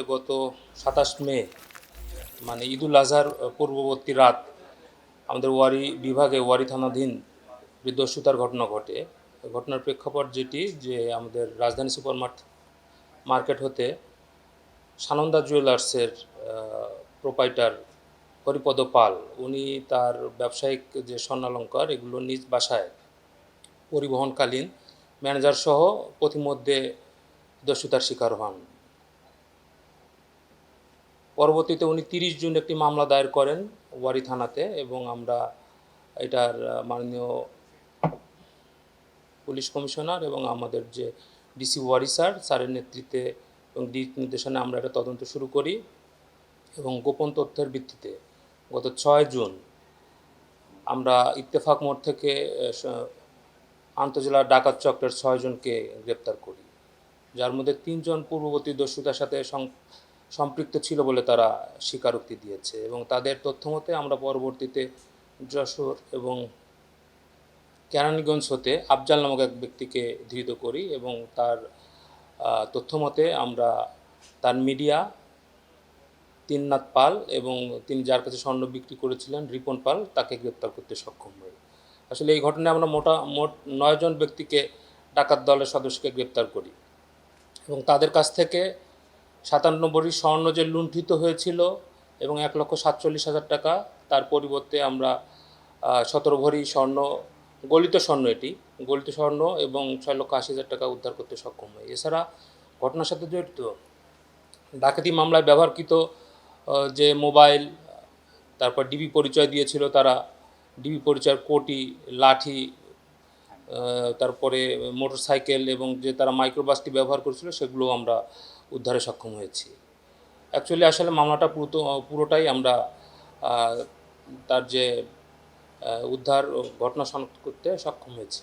গত ২৭ মে মানে ঈদুল আজহার পূর্ববর্তী রাত আমাদের ওয়ারী বিভাগে ওয়ারী থানাধীন দস্যুতার ঘটনা ঘটে। ঘটনার প্রেক্ষাপট যেটি যে আমাদের রাজধানী সুপার মার্কেট হতে সানন্দা জুয়েলার্সের প্রোপাইটার হরিপদ পাল উনি তার ব্যবসায়িক যে স্বর্ণালঙ্কার এগুলো নিজ বাসায় পরিবহনকালীন ম্যানেজার সহ পথিমধ্যে দস্যুতার শিকার হন। পরবর্তীতে উনি 30 জুন একটি মামলা দায়ের করেন ওয়ারী থানাতে এবং আমরা এটার মাননীয় পুলিশ কমিশনার এবং আমাদের যে ডিসি ওয়ারী স্যারের নেতৃত্বে এবং দিক নির্দেশনা আমরা এটা তদন্ত শুরু করি এবং গোপন তথ্যের ভিত্তিতে গত 6 জুন আমরা ইত্তেফাক মোড় থেকে আন্তজেলা ডাকাত চক্রের 6 জনকে গ্রেপ্তার করি, যার মধ্যে 3 জন পূর্ববর্তী দস্যুতার সাথে সম্পৃক্ত ছিল বলে তারা স্বীকারোক্তি দিয়েছে এবং তাদের তথ্যমতে আমরা পরবর্তীতে যশোর এবং কেরানীগঞ্জ হতে আফজাল নামক এক ব্যক্তিকে ধৃত করি এবং তার তথ্যমতে আমরা তার মিডিয়া তিননাথ পাল এবং তিনি যার কাছে স্বর্ণ বিক্রি করেছিলেন রিপন পাল তাকে গ্রেপ্তার করতে সক্ষম হই। আসলে এই ঘটনায় আমরা মোট 9 জন ব্যক্তিকে ডাকাত দলের সদস্যকে গ্রেপ্তার করি এবং তাদের কাছ থেকে 57 ভরি স্বর্ণ যে লুণ্ঠিত হয়েছিল এবং 1,47,000 টাকা, তার পরিবর্তে আমরা 17 ভরি স্বর্ণ গলিত স্বর্ণ গলিত স্বর্ণ এবং 6,80,000 টাকা উদ্ধার করতে সক্ষম হই। এছাড়া ঘটনার সাথে জড়িত ডাকাতি মামলায় ব্যবহারকৃত যে মোবাইল, তারপর ডিবি পরিচয় দিয়েছিল তারা, ডিবি পরিচয়ের কোটি, লাঠি, তারপরে মোটরসাইকেল এবং যে তারা মাইক্রোবাসটি ব্যবহার করেছিল সেগুলো আমরা উদ্ধারে সক্ষম হয়েছি। অ্যাকচুয়ালি আসলে মামলাটা পুরোটাই আমরা তার যে উদ্ধার ঘটনা শনাক্ত করতে সক্ষম হয়েছি।